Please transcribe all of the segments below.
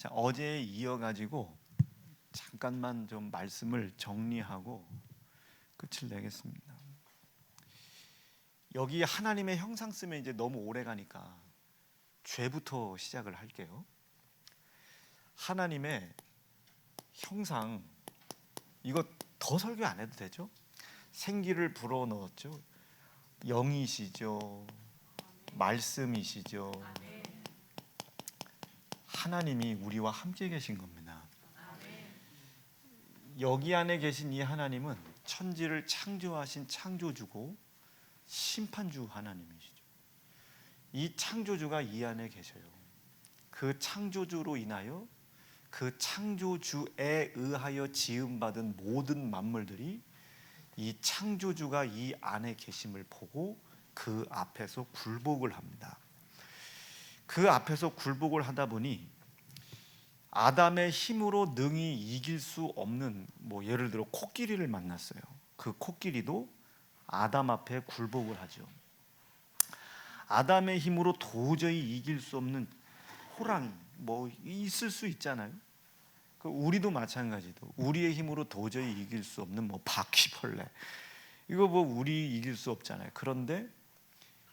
자, 어제에 이어가지고 잠깐만 좀 말씀을 정리하고 끝을 내겠습니다. 여기 하나님의 형상 쓰면 이제 너무 오래 가니까 죄부터 시작을 할게요. 하나님의 형상, 이거 더 설교 안 해도 되죠? 생기를 불어넣었죠. 영이시죠. 말씀이시죠. 하나님이 우리와 함께 계신 겁니다. 여기 안에 계신 이 하나님은 천지를 창조하신 창조주고 심판주 하나님이시죠. 이 창조주가 이 안에 계셔요. 그 창조주로 인하여 그 창조주에 의하여 지음받은 모든 만물들이 이 창조주가 이 안에 계심을 보고 그 앞에서 굴복을 합니다. 그 앞에서 굴복을 하다 보니 아담의 힘으로 능히 이길 수 없는, 예를 들어 코끼리를 만났어요. 그 코끼리도 아담 앞에 굴복을 하죠. 아담의 힘으로 도저히 이길 수 없는 호랑이, 있을 수 있잖아요. 우리도 마찬가지도 우리의 힘으로 도저히 이길 수 없는 바퀴벌레, 이거 우리 이길 수 없잖아요. 그런데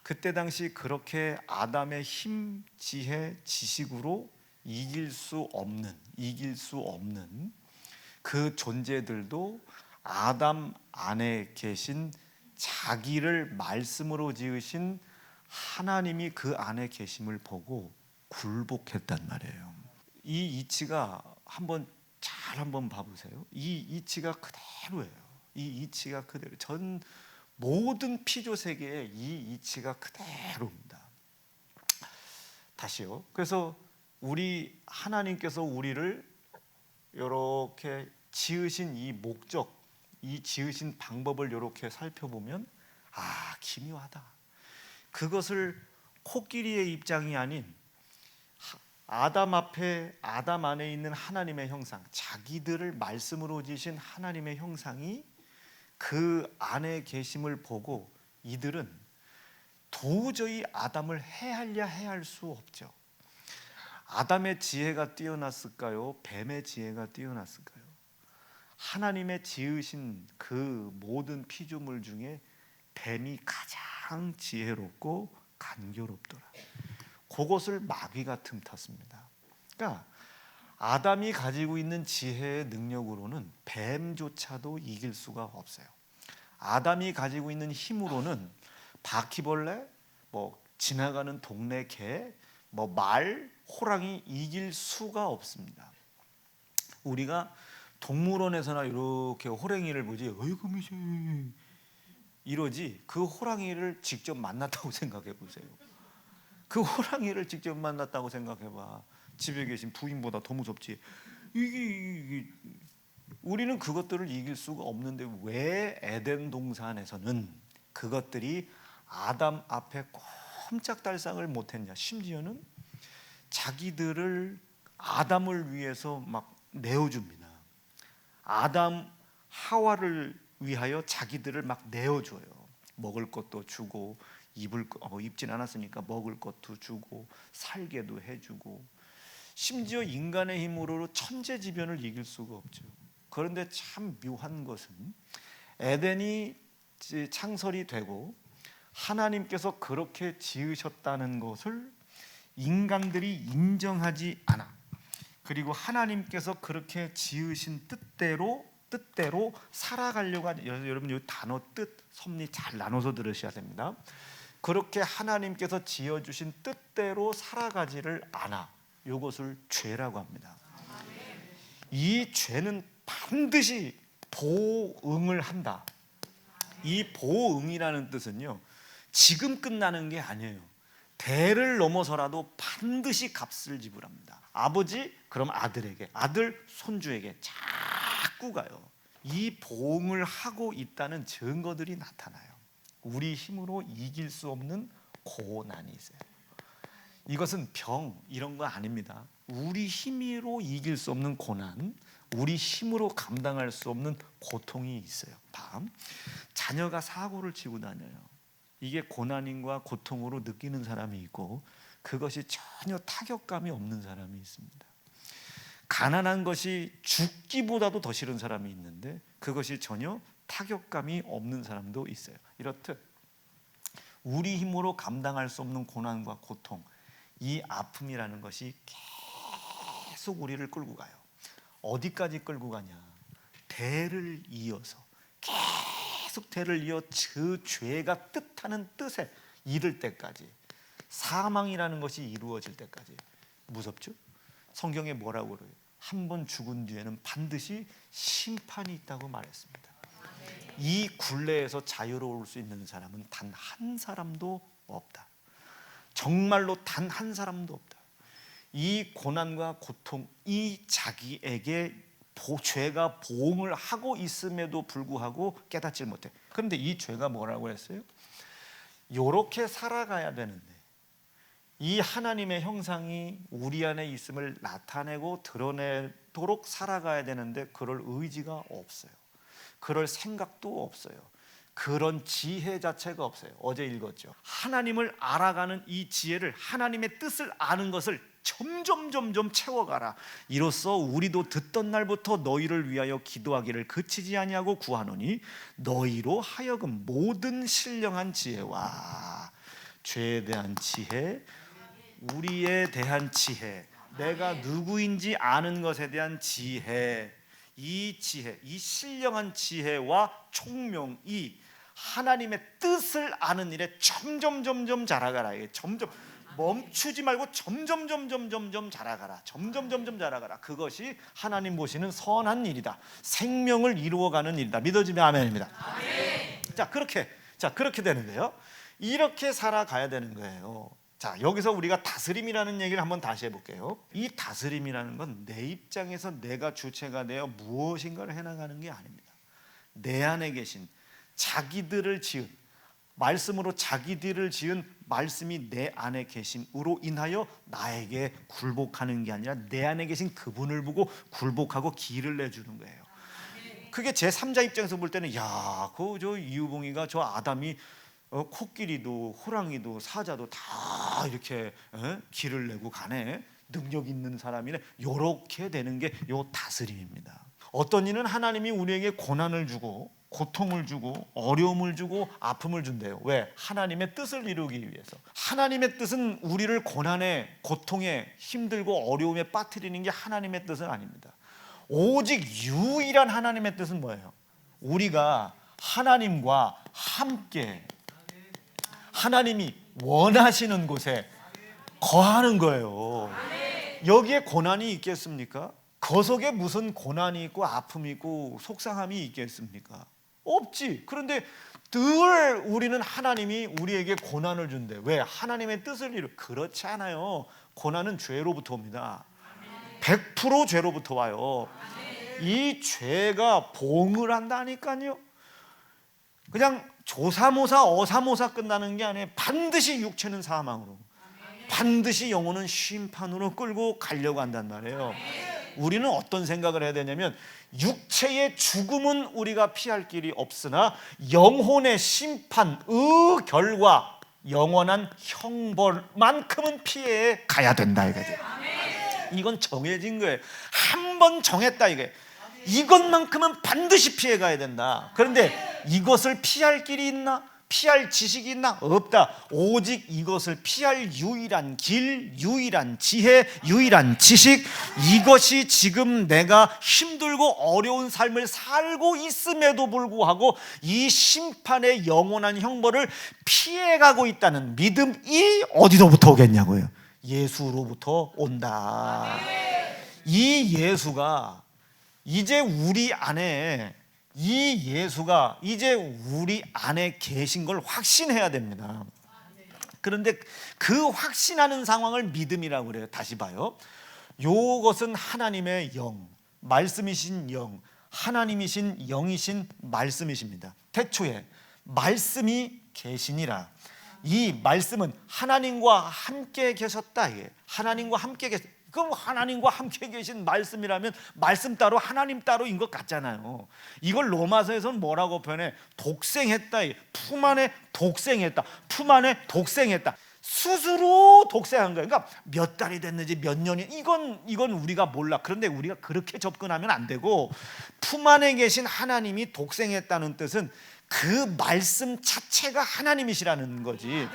그때 당시 그렇게 아담의 힘, 지혜, 지식으로 이길 수 없는 그 존재들도 아담 안에 계신 자기를 말씀으로 지으신 하나님이 그 안에 계심을 보고 굴복했단 말이에요. 이 이치가 한번 봐보세요. 이 이치가 그대로예요. 이 이치가 그대로, 전 모든 피조 세계에 이 이치가 그대로입니다. 다시요. 그래서 우리 하나님께서 우리를 이렇게 지으신 이 목적, 이 지으신 방법을 이렇게 살펴보면 기묘하다. 그것을 코끼리의 입장이 아닌 아담 안에 있는 하나님의 형상, 자기들을 말씀으로 지으신 하나님의 형상이 그 안에 계심을 보고 이들은 도저히 아담을 해할 수 없죠. 아담의 지혜가 뛰어났을까요? 뱀의 지혜가 뛰어났을까요? 하나님의 지으신 그 모든 피조물 중에 뱀이 가장 지혜롭고 간교롭더라. 그것을 마귀가 틈탔습니다. 그러니까 아담이 가지고 있는 지혜의 능력으로는 뱀조차도 이길 수가 없어요. 아담이 가지고 있는 힘으로는 바퀴벌레, 지나가는 동네 개, 말, 호랑이 이길 수가 없습니다. 우리가 동물원에서나 이렇게 호랑이를 보지, 어이구 미세 이러지, 그 호랑이를 직접 만났다고 생각해 보세요. 그 호랑이를 직접 만났다고 생각해 봐. 집에 계신 부인보다 더 무섭지. 이게 우리는 그것들을 이길 수가 없는데 왜 에덴 동산에서는 그것들이 아담 앞에 꼼짝달싹을 못했냐? 심지어는 자기들을 아담을 위해서 막 내어줍니다. 아담 하와를 위하여 자기들을 막 내어줘요. 먹을 것도 주고 입진 않았으니까 먹을 것도 주고 살게도 해주고, 심지어 인간의 힘으로 천재지변을 이길 수가 없죠. 그런데 참 묘한 것은 에덴이 창설이 되고 하나님께서 그렇게 지으셨다는 것을 인간들이 인정하지 않아. 그리고 하나님께서 그렇게 지으신 뜻대로 살아가려고 하는, 여러분 이 단어 뜻, 섭리 잘 나눠서 들으셔야 됩니다. 그렇게 하나님께서 지어주신 뜻대로 살아가지를 않아. 이것을 죄라고 합니다. 이 죄는 반드시 보응을 한다. 이 보응이라는 뜻은요, 지금 끝나는 게 아니에요. 대를 넘어서라도 반드시 값을 지불합니다. 아버지, 그럼 아들에게, 아들, 손주에게 자꾸 가요. 이 보응을 하고 있다는 증거들이 나타나요. 우리 힘으로 이길 수 없는 고난이 있어요. 이것은 병 이런 거 아닙니다. 우리 힘으로 이길 수 없는 고난, 우리 힘으로 감당할 수 없는 고통이 있어요. 다음, 자녀가 사고를 치고 다녀요. 이게 고난인과 고통으로 느끼는 사람이 있고, 그것이 전혀 타격감이 없는 사람이 있습니다. 가난한 것이 죽기보다도 더 싫은 사람이 있는데 그것이 전혀 타격감이 없는 사람도 있어요. 이렇듯 우리 힘으로 감당할 수 없는 고난과 고통, 이 아픔이라는 것이 계속 우리를 끌고 가요. 어디까지 끌고 가냐? 대를 이어서 계속 대를 이어 그 죄가 뜻하는 뜻에 이를 때까지, 사망이라는 것이 이루어질 때까지. 무섭죠? 성경에 뭐라고 그래요? 한 번 죽은 뒤에는 반드시 심판이 있다고 말했습니다. 이 굴레에서 자유로울 수 있는 사람은 단 한 사람도 없다. 정말로 단 한 사람도 없다. 이 고난과 고통, 이 자기에게 죄가 보응을 하고 있음에도 불구하고 깨닫지 못해. 그런데 이 죄가 뭐라고 했어요? 이렇게 살아가야 되는데, 이 하나님의 형상이 우리 안에 있음을 나타내고 드러내도록 살아가야 되는데 그럴 의지가 없어요. 그럴 생각도 없어요. 그런 지혜 자체가 없어요. 어제 읽었죠. 하나님을 알아가는 이 지혜를, 하나님의 뜻을 아는 것을 점점 채워가라. 이로써 우리도 듣던 날부터 너희를 위하여 기도하기를 그치지 아니하고 구하노니 너희로 하여금 모든 신령한 지혜와 죄에 대한 지혜, 우리에 대한 지혜, 내가 누구인지 아는 것에 대한 지혜, 이 지혜, 이 신령한 지혜와 총명이 하나님의 뜻을 아는 일에 점점 자라가라. 점점 멈추지 말고 점점 자라가라. 점점 자라가라. 그것이 하나님 보시는 선한 일이다. 생명을 이루어가는 일이다. 믿어지면 아멘입니다. 아멘. 자, 그렇게 되는데요. 이렇게 살아가야 되는 거예요. 자, 여기서 우리가 다스림이라는 얘기를 한번 다시 해볼게요. 이 다스림이라는 건 내 입장에서 내가 주체가 되어 무엇인가를 해나가는 게 아닙니다. 내 안에 계신 자기들을 지은, 말씀으로 자기들을 지은 말씀이 내 안에 계심으로 인하여 나에게 굴복하는 게 아니라 내 안에 계신 그분을 보고 굴복하고 기를 내주는 거예요. 그게 제 3자 입장에서 볼 때는, 야, 저 이유봉이가, 저 아담이 코끼리도 호랑이도 사자도 다 이렇게 기를 내고 가네, 능력 있는 사람이네, 요렇게 되는 게 요 다스림입니다. 어떤 이는 하나님이 우리에게 고난을 주고 고통을 주고 어려움을 주고 아픔을 준대요. 왜? 하나님의 뜻을 이루기 위해서. 하나님의 뜻은 우리를 고난에, 고통에, 힘들고 어려움에 빠뜨리는 게 하나님의 뜻은 아닙니다. 오직 유일한 하나님의 뜻은 뭐예요? 우리가 하나님과 함께, 하나님이 원하시는 곳에 거하는 거예요. 여기에 고난이 있겠습니까? 그 속에 무슨 고난이 있고 아픔이 있고 속상함이 있겠습니까? 없지. 그런데 늘 우리는 하나님이 우리에게 고난을 준대. 왜? 하나님의 뜻을 이루. 그렇지 않아요. 고난은 죄로부터 옵니다. 100% 죄로부터 와요. 이 죄가 봉을 한다니까요. 그냥 조사모사 어사모사 끝나는 게 아니에요. 반드시 육체는 사망으로, 반드시 영혼은 심판으로 끌고 가려고 한단 말이에요. 우리는 어떤 생각을 해야 되냐면, 육체의 죽음은 우리가 피할 길이 없으나 영혼의 심판의 결과, 영원한 형벌만큼은 피해 가야 된다 이거죠. 이건 정해진 거예요. 한 번 정했다 이게. 이것만큼은 반드시 피해 가야 된다. 그런데 이것을 피할 길이 있나? 피할 지식이 있나? 없다. 오직 이것을 피할 유일한 길, 유일한 지혜, 유일한 지식, 이것이 지금 내가 힘들고 어려운 삶을 살고 있음에도 불구하고 이 심판의 영원한 형벌을 피해가고 있다는 믿음이 어디로부터 오겠냐고요? 예수로부터 온다. 이 예수가 이제 우리 안에, 이 예수가 이제 우리 안에 계신 걸 확신해야 됩니다. 그런데 그 확신하는 상황을 믿음이라고 그래요. 다시 봐요. 요것은 하나님의 영, 말씀이신 영, 하나님이신 영이신 말씀이십니다. 태초에 말씀이 계시니라. 이 말씀은 하나님과 함께 계셨다. 하나님과 함께 계셨다. 그럼 하나님과 함께 계신 말씀이라면 말씀 따로 하나님 따로인 것 같잖아요. 이걸 로마서에서는 뭐라고 표현해? 독생했다. 품 안에 독생했다. 품 안에 독생했다. 스스로 독생한 거예요. 그러니까 몇 달이 됐는지 몇 년이, 이건 우리가 몰라. 그런데 우리가 그렇게 접근하면 안 되고, 품 안에 계신 하나님이 독생했다는 뜻은 그 말씀 자체가 하나님이시라는 거지.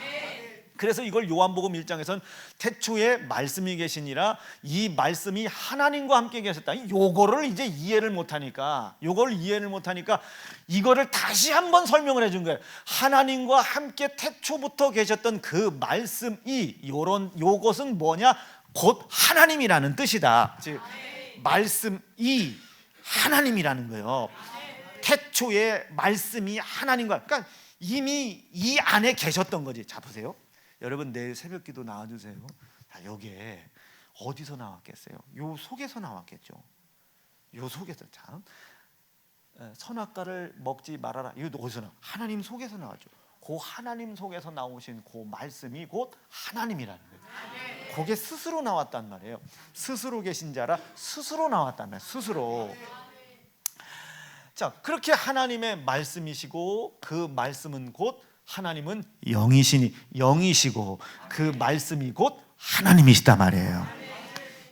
그래서 이걸 요한복음 1장에서는 태초에 말씀이 계시니라, 이 말씀이 하나님과 함께 계셨다. 요거를 이제 이해를 못하니까 이거를 다시 한번 설명을 해준 거예요. 하나님과 함께 태초부터 계셨던 그 말씀이, 요것은 뭐냐? 곧 하나님이라는 뜻이다. 즉 말씀이 하나님이라는 거예요. 태초에 말씀이 하나님과, 그러니까 이미 이 안에 계셨던 거지. 자 보세요. 여러분 내일 새벽기도 나와주세요. 자, 요게 어디서 나왔겠어요? 요 속에서 나왔겠죠. 요 속에서. 참, 선악과를 먹지 말아라. 이거 어디서 나와? 하나님 속에서 나왔죠. 그 하나님 속에서 나오신 그 말씀이 곧 하나님이라는 거예요. 그게 스스로 나왔단 말이에요. 스스로 계신 자라 스스로 나왔단 말이에요. 스스로. 자, 그렇게 하나님의 말씀이시고, 그 말씀은 곧 하나님은 영이시고 그 말씀이 곧 하나님이시단 말이에요.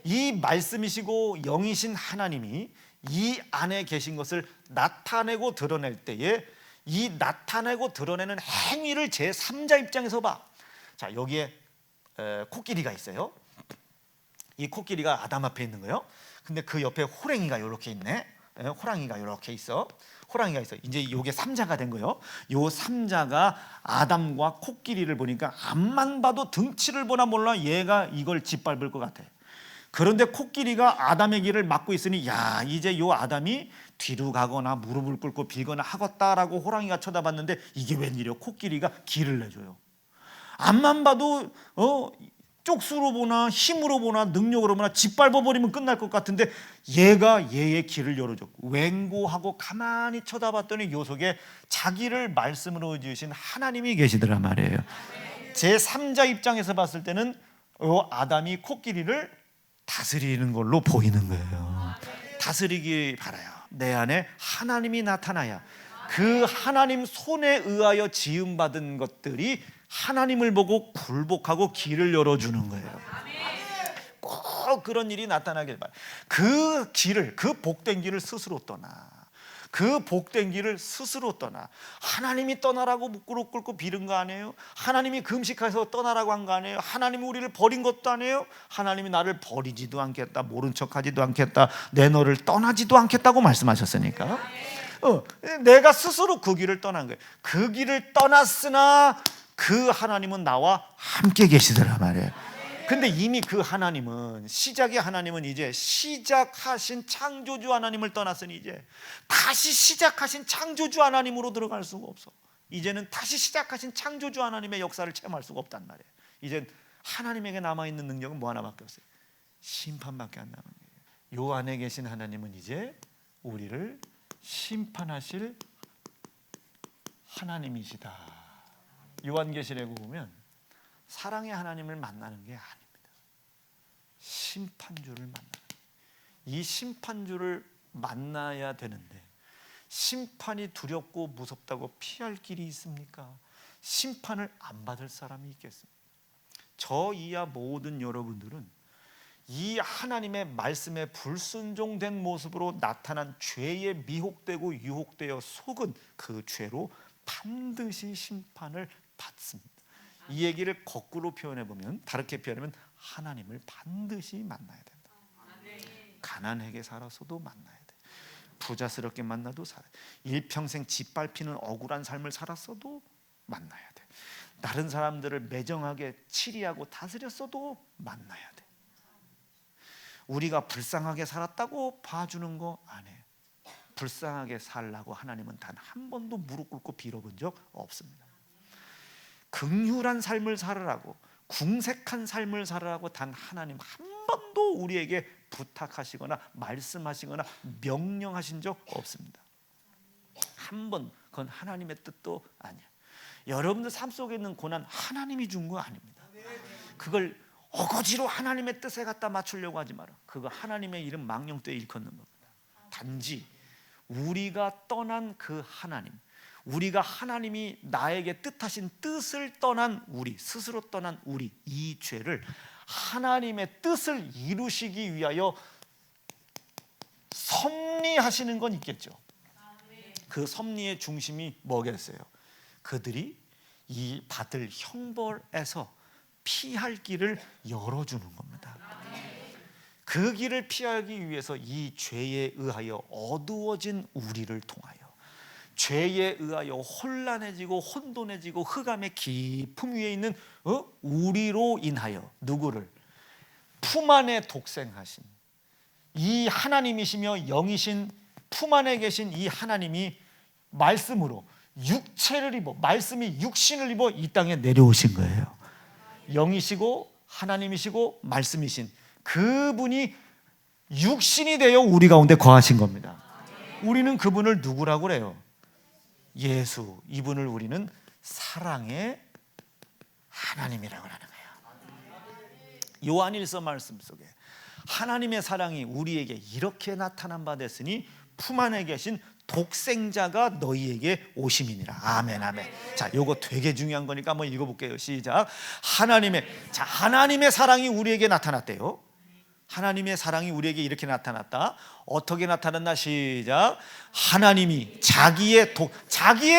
이 말씀이시고 영이신 하나님이 이 안에 계신 것을 나타내고 드러낼 때에, 이 나타내고 드러내는 행위를 제3자 입장에서 봐. 자, 여기에 코끼리가 있어요. 이 코끼리가 아담 앞에 있는 거예요. 근데 그 옆에 호랑이가 이렇게 있네. 호랑이가 이렇게 있어. 이제 이게 3자가 된 거예요. 요 3자가 아담과 코끼리를 보니까 앞만 봐도 등치를 보나 몰라 얘가 이걸 짓밟을 것 같아. 그런데 코끼리가 아담의 길을 막고 있으니, 야, 이제 요 아담이 뒤로 가거나 무릎을 꿇고 빌거나 하겠다라고 호랑이가 쳐다봤는데, 이게 웬일이요? 코끼리가 길을 내줘요. 앞만 봐도 쪽수로 보나 힘으로 보나 능력으로 보나 짓밟아버리면 끝날 것 같은데, 얘가 얘의 길을 열어줬고, 웬고하고 가만히 쳐다봤더니 요 속에 자기를 말씀으로 지으신 하나님이 계시더란 말이에요. 제3자 입장에서 봤을 때는 요 아담이 코끼리를 다스리는 걸로 보이는 거예요. 다스리기 바라요. 내 안에 하나님이 나타나야 그 하나님 손에 의하여 지음받은 것들이 하나님을 보고 굴복하고 길을 열어주는 거예요. 꼭 그런 일이 나타나길 바라요. 그 길을, 그 복된 길을 스스로 떠나. 하나님이 떠나라고 무릎 꿇고 빌은 거 아니에요? 하나님이 금식해서 떠나라고 한 거 아니에요? 하나님이 우리를 버린 것도 아니에요? 하나님이 나를 버리지도 않겠다, 모른 척하지도 않겠다, 내 너를 떠나지도 않겠다고 말씀하셨으니까. 내가 스스로 그 길을 떠난 거예요. 그 길을 떠났으나 그 하나님은 나와 함께 계시더라 말이에요. 근데 이미 그 하나님은, 시작의 하나님은 이제 시작하신 창조주 하나님을 떠났으니 이제 다시 시작하신 창조주 하나님으로 들어갈 수가 없어. 이제는 다시 시작하신 창조주 하나님의 역사를 체험할 수가 없단 말이에요. 이제 하나님에게 남아있는 능력은 뭐 하나밖에 없어요. 심판밖에 안 남은 거예요. 요 안에 계신 하나님은 이제 우리를 심판하실 하나님이시다. 요한계시록에 보면 사랑의 하나님을 만나는 게 아닙니다. 심판주를 만나는, 이 심판주를 만나야 되는데, 심판이 두렵고 무섭다고 피할 길이 있습니까? 심판을 안 받을 사람이 있겠습니까? 저 이하 모든 여러분들은 이 하나님의 말씀에 불순종된 모습으로 나타난 죄에 미혹되고 유혹되어 속은 그 죄로 반드시 심판을 받습니다. 이 얘기를 거꾸로 표현해 보면, 다르게 표현하면 하나님을 반드시 만나야 된다. 가난하게 살아서도 만나야 돼. 부자스럽게 만나도 살아야 돼. 일평생 짓밟히는 억울한 삶을 살았어도 만나야 돼. 다른 사람들을 매정하게 치리하고 다스렸어도 만나야 돼. 우리가 불쌍하게 살았다고 봐주는 거 안 해. 불쌍하게 살라고 하나님은 단 한 번도 무릎 꿇고 빌어본 적 없습니다. 긍휼한 삶을 살으라고, 궁색한 삶을 살으라고 단 하나님 한 번도 우리에게 부탁하시거나 말씀하시거나 명령하신 적 없습니다. 한 번. 그건 하나님의 뜻도 아니야. 여러분들 삶 속에 있는 고난 하나님이 준 거 아닙니다. 그걸 어거지로 하나님의 뜻에 갖다 맞추려고 하지 마라. 그거 하나님의 이름 망령되이 일컫는 겁니다. 단지 우리가 떠난 그 하나님, 우리가 하나님이 나에게 뜻하신 뜻을 떠난 우리, 스스로 떠난 우리, 이 죄를 하나님의 뜻을 이루시기 위하여 섭리하시는 건 있겠죠. 그 섭리의 중심이 뭐겠어요? 그들이 이 받을 형벌에서 피할 길을 열어주는 겁니다. 그 길을 피하기 위해서 이 죄에 의하여 어두워진 우리를 통하여, 죄에 의하여 혼란해지고 혼돈해지고 흑암의 깊음 위에 있는 우리로 인하여 누구를? 품 안에 독생하신 이 하나님이시며 영이신 품 안에 계신 이 하나님이 말씀으로 육체를 입어, 말씀이 육신을 입어 이 땅에 내려오신 거예요. 영이시고 하나님이시고 말씀이신 그분이 육신이 되어 우리 가운데 거하신 겁니다. 우리는 그분을 누구라고 그래요? 예수. 이분을 우리는 사랑의 하나님이라고 하는 거예요. 요한일서 말씀 속에 하나님의 사랑이 우리에게 이렇게 나타난 바 됐으니 품 안에 계신 독생자가 너희에게 오심이니라. 아멘, 아멘. 자, 요거 되게 중요한 거니까 한번 읽어볼게요. 시작. 하나님의 사랑이 우리에게 나타났대요. 하나님의 사랑이 우리에게 이렇게 나타났다. 어떻게 나타났나? 시작. 하나님이 자기의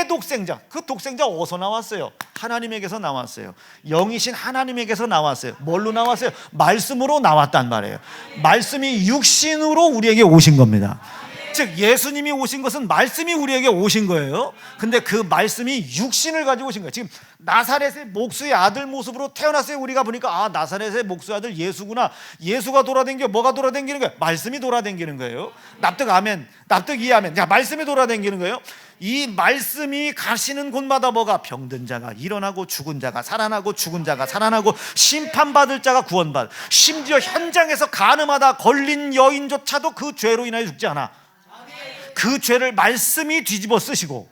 독생자, 그 독생자 어디서 나왔어요? 하나님에게서 나왔어요. 영이신 하나님에게서 나왔어요. 뭘로 나왔어요? 말씀으로 나왔단 말이에요. 말씀이 육신으로 우리에게 오신 겁니다. 즉 예수님이 오신 것은 말씀이 우리에게 오신 거예요. 근데 그 말씀이 육신을 가지고 오신 거예요. 지금 나사렛의 목수의 아들 모습으로 태어났어요. 우리가 보니까 나사렛의 목수의 아들 예수구나. 예수가 돌아다니는 뭐가 돌아다니는 거예요? 말씀이 돌아다니는 거예요. 납득 아멘. 납득 이해하면. 자, 말씀이 돌아다니는 거예요. 이 말씀이 가시는 곳마다 뭐가? 병든 자가 일어나고 죽은 자가 살아나고 죽은 자가 살아나고 심판받을 자가 구원받. 심지어 현장에서 간음하다 걸린 여인조차도 그 죄로 인하여 죽지 않아. 그 죄를 말씀이 뒤집어 쓰시고,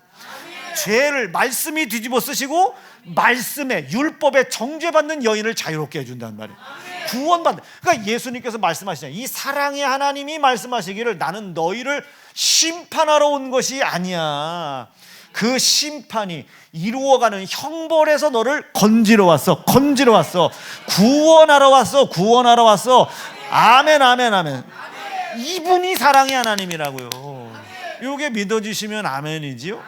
죄를 말씀이 뒤집어 쓰시고 말씀에 율법에 정죄받는 여인을 자유롭게 해준단 말이에요. 구원받는. 그러니까 예수님께서 말씀하시잖아요. 이 사랑의 하나님이 말씀하시기를 나는 너희를 심판하러 온 것이 아니야. 그 심판이 이루어가는 형벌에서 너를 건지러 왔어. 구원하러 왔어. 아멘, 아멘, 아멘. 이분이 사랑의 하나님이라고요. 이게 믿어지시면 아멘이지요.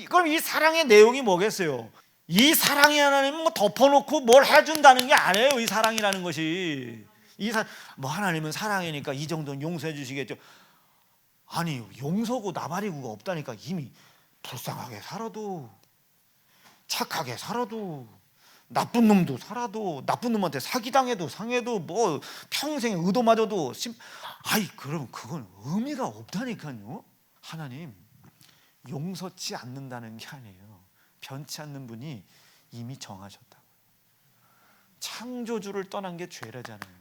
그럼 이 사랑의 내용이 뭐겠어요? 이 사랑의 하나님은 뭐 덮어놓고 뭘 해준다는 게 아니에요. 이 사랑이라는 것이 뭐 하나님은 사랑이니까 이 정도는 용서해 주시겠죠. 아니, 용서고 나발이고가 없다니까. 이미 불쌍하게 살아도, 착하게 살아도, 나쁜 놈도 살아도, 나쁜 놈한테 사기당해도 상해도, 뭐 평생 의도마저도 그럼 그건 의미가 없다니까요. 하나님 용서치 않는다는 게 아니에요. 변치 않는 분이 이미 정하셨다고요. 창조주를 떠난 게 죄래잖아요.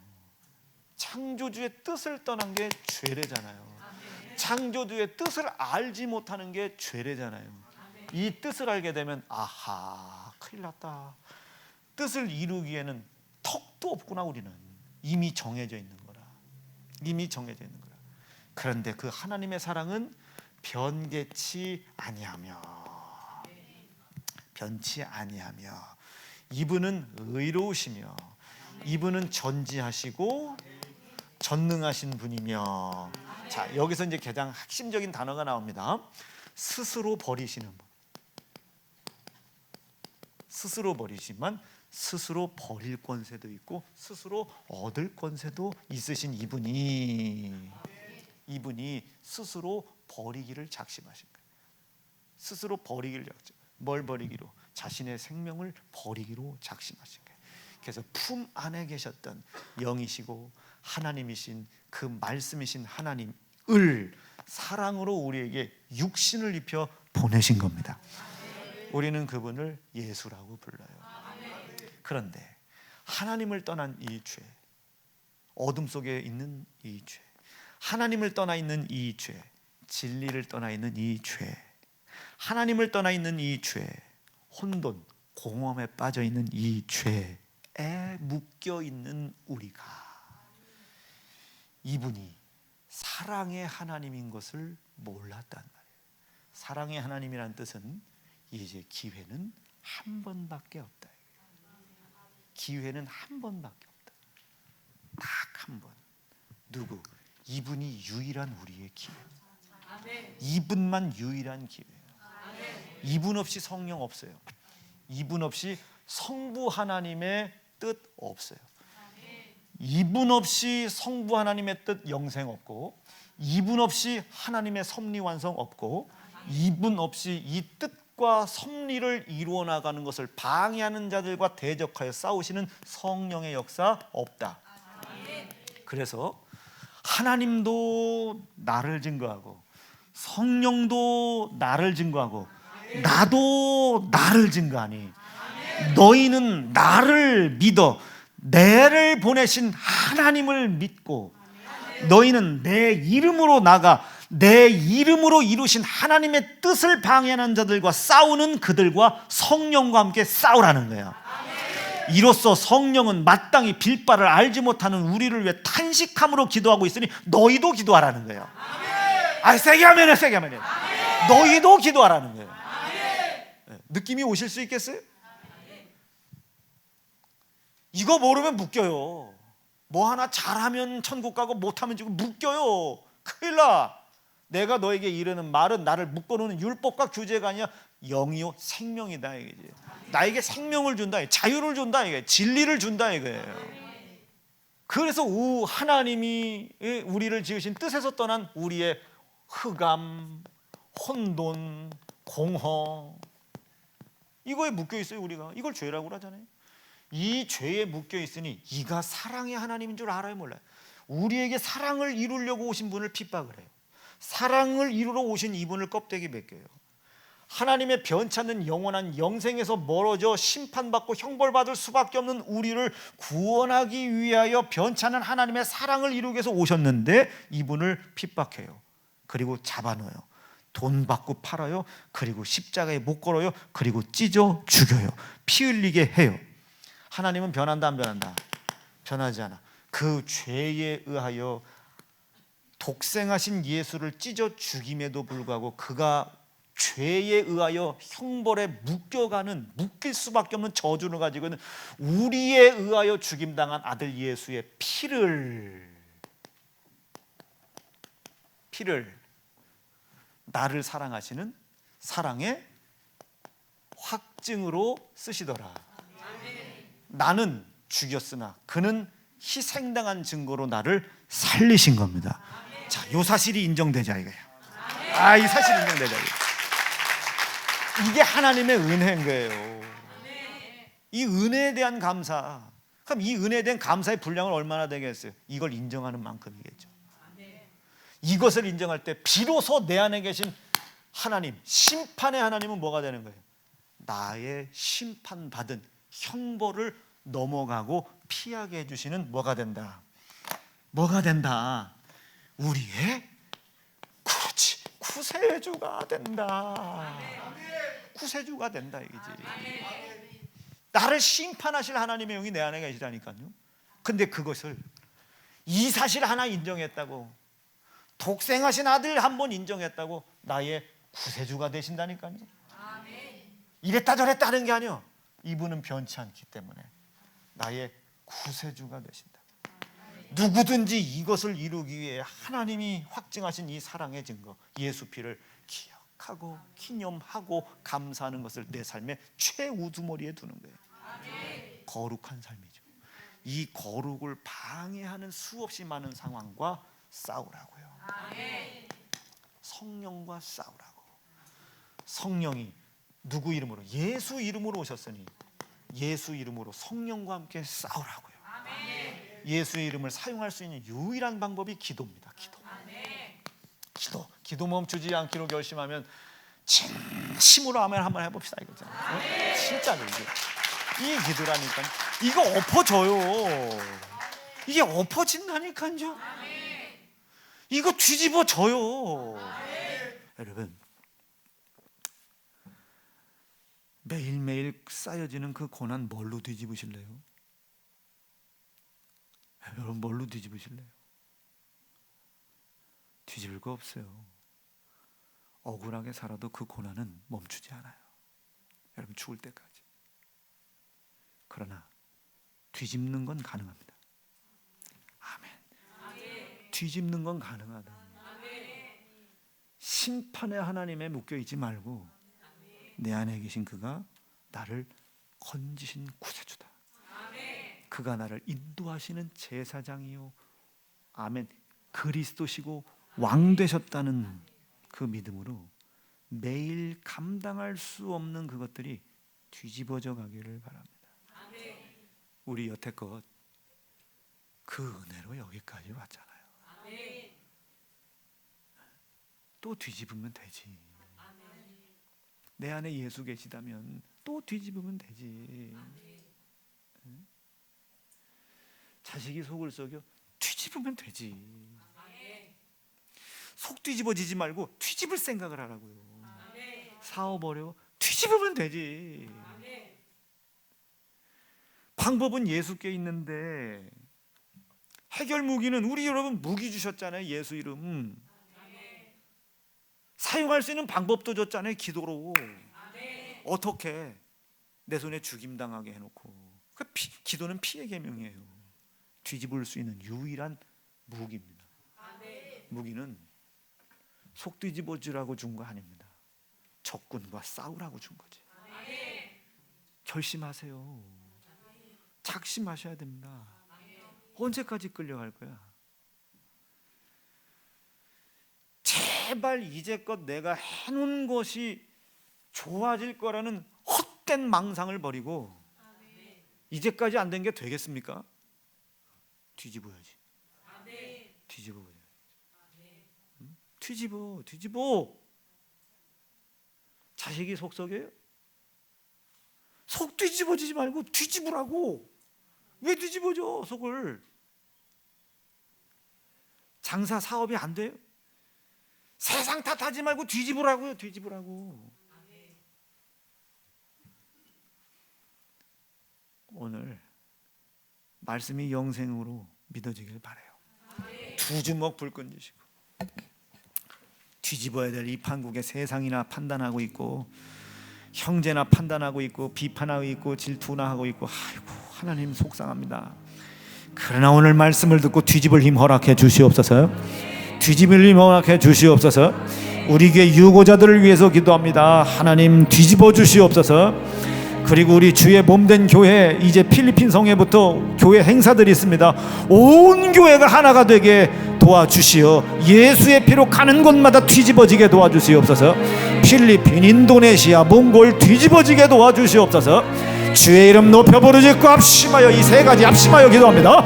창조주의 뜻을 떠난 게 죄래잖아요. 창조주의 뜻을 알지 못하는 게 죄래잖아요. 이 뜻을 알게 되면 아하, 큰일 났다. 뜻을 이루기에는 턱도 없구나. 우리는 이미 정해져 있는 거라. 그런데 그 하나님의 사랑은 변치 아니하며 이분은 의로우시며 이분은 전지하시고 전능하신 분이며. 자, 여기서 이제 가장 핵심적인 단어가 나옵니다. 스스로 버리시는 분. 스스로 버리시지만 스스로 버릴 권세도 있고 스스로 얻을 권세도 있으신 이분이 스스로 버리기를 작심하신 거예요. 스스로 버리기를 뭘 버리기로? 자신의 생명을 버리기로 작심하신 거예요. 그래서 품 안에 계셨던 영이시고 하나님이신 그 말씀이신 하나님을 사랑으로 우리에게 육신을 입혀 보내신 겁니다. 우리는 그분을 예수라고 불러요. 그런데 하나님을 떠난 이 죄, 어둠 속에 있는 이 죄, 하나님을 떠나 있는 이 죄, 진리를 떠나 있는 이 죄, 하나님을 떠나 있는 이 죄, 혼돈, 공허에 빠져 있는 이 죄에 묶여 있는 우리가 이분이 사랑의 하나님인 것을 몰랐단 말이에요. 사랑의 하나님이라는 뜻은 이제 기회는 한 번밖에 없다. 기회는 한 번밖에 없다. 딱 한 번. 누구? 이분이 유일한 우리의 기회. 이분만 유일한 기회예요. 이분 없이 성령 없어요. 이분 없이 성부 하나님의 뜻 없어요. 이분 없이 성부 하나님의 뜻 영생 없고, 이분 없이 하나님의 섭리 완성 없고, 이분 없이 이 뜻과 섭리를 이루어 나가는 것을 방해하는 자들과 대적하여 싸우시는 성령의 역사 없다. 그래서 하나님도 나를 증거하고, 성령도 나를 증거하고, 나도 나를 증거하니 너희는 나를 믿어 내를 보내신 하나님을 믿고, 너희는 내 이름으로 나가 내 이름으로 이루신 하나님의 뜻을 방해하는 자들과 싸우는 그들과 성령과 함께 싸우라는 거예요. 이로써 성령은 마땅히 빌바를 알지 못하는 우리를 위해 탄식함으로 기도하고 있으니 너희도 기도하라는 거예요. 세게 하면 세게 하면 너희도 기도하라는 거예요. 느낌이 오실 수 있겠어요? 이거 모르면 묶여요. 뭐 하나 잘하면 천국 가고 못하면 지금 묶여요. 큰일 나. 내가 너에게 이르는 말은 나를 묶어놓는 율법과 규제가 아니야, 영이요 생명이다 이거지. 나에게 생명을 준다, 자유를 준다, 이게 진리를 준다 이거예요. 그래서 하나님이 우리를 지으신 뜻에서 떠난 우리의 흑암, 혼돈, 공허, 이거에 묶여 있어요. 우리가 이걸 죄라고 그러잖아요. 이 죄에 묶여 있으니 이가 사랑의 하나님인 줄 알아요, 몰라요? 우리에게 사랑을 이루려고 오신 분을 핍박을 해요. 사랑을 이루러 오신 이분을 껍데기 벗겨요. 하나님의 변치 않는 영원한 영생에서 멀어져 심판받고 형벌받을 수밖에 없는 우리를 구원하기 위하여 변치 않는 하나님의 사랑을 이루기 위해서 오셨는데 이분을 핍박해요. 그리고 잡아넣어요. 돈 받고 팔아요. 그리고 십자가에 못 걸어요. 그리고 찢어 죽여요. 피 흘리게 해요. 하나님은 변한다 안 변한다? 변하지 않아. 그 죄에 의하여 독생하신 예수를 찢어 죽임에도 불구하고 그가 죄에 의하여 형벌에 묶일 수밖에 없는 저주를 가지고 있는 우리에 의하여 죽임당한 아들 예수의 피를 나를 사랑하시는 사랑의 확증으로 쓰시더라. 나는 죽였으나 그는 희생당한 증거로 나를 살리신 겁니다. 자, 이 사실이 인정되자 이거예요. 이 사실이 인정되자 이거예요. 이게 하나님의 은혜인 거예요. 이 은혜에 대한 감사. 그럼 이 은혜에 대한 감사의 분량은 얼마나 되겠어요? 이걸 인정하는 만큼이겠죠. 이것을 인정할 때 비로소 내 안에 계신 하나님, 심판의 하나님은 뭐가 되는 거예요? 나의 심판받은 형벌을 넘어가고 피하게 해주시는 뭐가 된다? 뭐가 된다? 우리의 그렇지 구세주가 된다. 구세주가 된다 이거지. 나를 심판하실 하나님의 영이 내 안에 계시다니까요. 근데 그것을 이 사실 하나 인정했다고, 독생하신 아들 한 번 인정했다고 나의 구세주가 되신다니까요. 이랬다 저랬다 하는 게 아니요, 이분은 변치 않기 때문에 나의 구세주가 되신다. 누구든지 이것을 이루기 위해 하나님이 확증하신 이 사랑의 증거 예수 피를 기억하고 기념하고 감사하는 것을 내 삶의 최우두머리에 두는 거예요. 거룩한 삶이죠. 이 거룩을 방해하는 수없이 많은 상황과 싸우라고요. 성령과 싸우라고. 성령이 누구 이름으로? 예수 이름으로 오셨으니 예수 이름으로 성령과 함께 싸우라고요. 예수의 이름을 사용할 수 있는 유일한 방법이 기도입니다. 기도 멈추지 않기로 결심하면 진심으로 아멘 한번 해봅시다 이거죠. 진짜로 이 기도라니까. 이거 엎어져요. 이게 엎어진다니까요. 이거 뒤집어져요. 여러분, 매일매일 쌓여지는 그 고난 뭘로 뒤집으실래요? 여러분, 뭘로 뒤집으실래요? 뒤집을 거 없어요. 억울하게 살아도 그 고난은 멈추지 않아요. 여러분, 죽을 때까지. 그러나 뒤집는 건 가능합니다. 아멘. 뒤집는 건 가능하다. 심판의 하나님에 묶여있지 말고 내 안에 계신 그가 나를 건지신 구세주다. 그가 나를 인도하시는 제사장이요, 아멘, 그리스도시고 왕 되셨다는 그 믿음으로 매일 감당할 수 없는 그것들이 뒤집어져 가기를 바랍니다. 우리 여태껏 그 은혜로 여기까지 왔잖아요. 또 뒤집으면 되지. 내 안에 예수 계시다면 또 뒤집으면 되지. 자식이 속을 썩여 뒤집으면 되지. 속 뒤집어지지 말고 뒤집을 생각을 하라고요. 사업 어려워 뒤집으면 되지. 방법은 예수께 있는데 해결 무기는 우리 여러분 무기 주셨잖아요. 예수 이름 사용할 수 있는 방법도 줬잖아요. 기도로. 어떻게 내 손에 죽임당하게 해놓고. 기도는 피의 계명이에요. 뒤집을 수 있는 유일한 무기입니다. 무기는 속 뒤집어지라고 준 거 아닙니다. 적군과 싸우라고 준 거지. 결심하세요. 작심하셔야 됩니다. 언제까지 끌려갈 거야? 제발 이제껏 내가 해놓은 것이 좋아질 거라는 헛된 망상을 버리고 이제까지 안 된 게 되겠습니까? 뒤집어야지. 뒤집어야지. 뒤집어. 자식이 속 썩여요? 속 뒤집어지지 말고 뒤집으라고. 왜 뒤집어져 속을? 장사 사업이 안 돼요? 세상 탓하지 말고 뒤집으라고요. 뒤집으라고. 오늘 말씀이 영생으로 믿어지길 바라요. 두 주먹 불끈 쥐시고 뒤집어야 될 이 판국에 세상이나 판단하고 있고 형제나 판단하고 있고 비판하고 있고 질투나 하고 있고, 아이고 하나님 속상합니다. 그러나 오늘 말씀을 듣고 뒤집을 힘 허락해 주시옵소서. 뒤집을 힘 허락해 주시옵소서. 우리 교회 유고자들을 위해서 기도합니다. 하나님 뒤집어 주시옵소서. 그리고 우리 주의 몸된 교회, 이제 필리핀 성회부터 교회 행사들이 있습니다. 온 교회가 하나가 되게 도와주시어 예수의 피로 가는 곳마다 뒤집어지게 도와주시옵소서. 필리핀, 인도네시아, 몽골 뒤집어지게 도와주시옵소서. 주의 이름 높여 부르짖고 합심하여 이 세 가지 합심하여 기도합니다.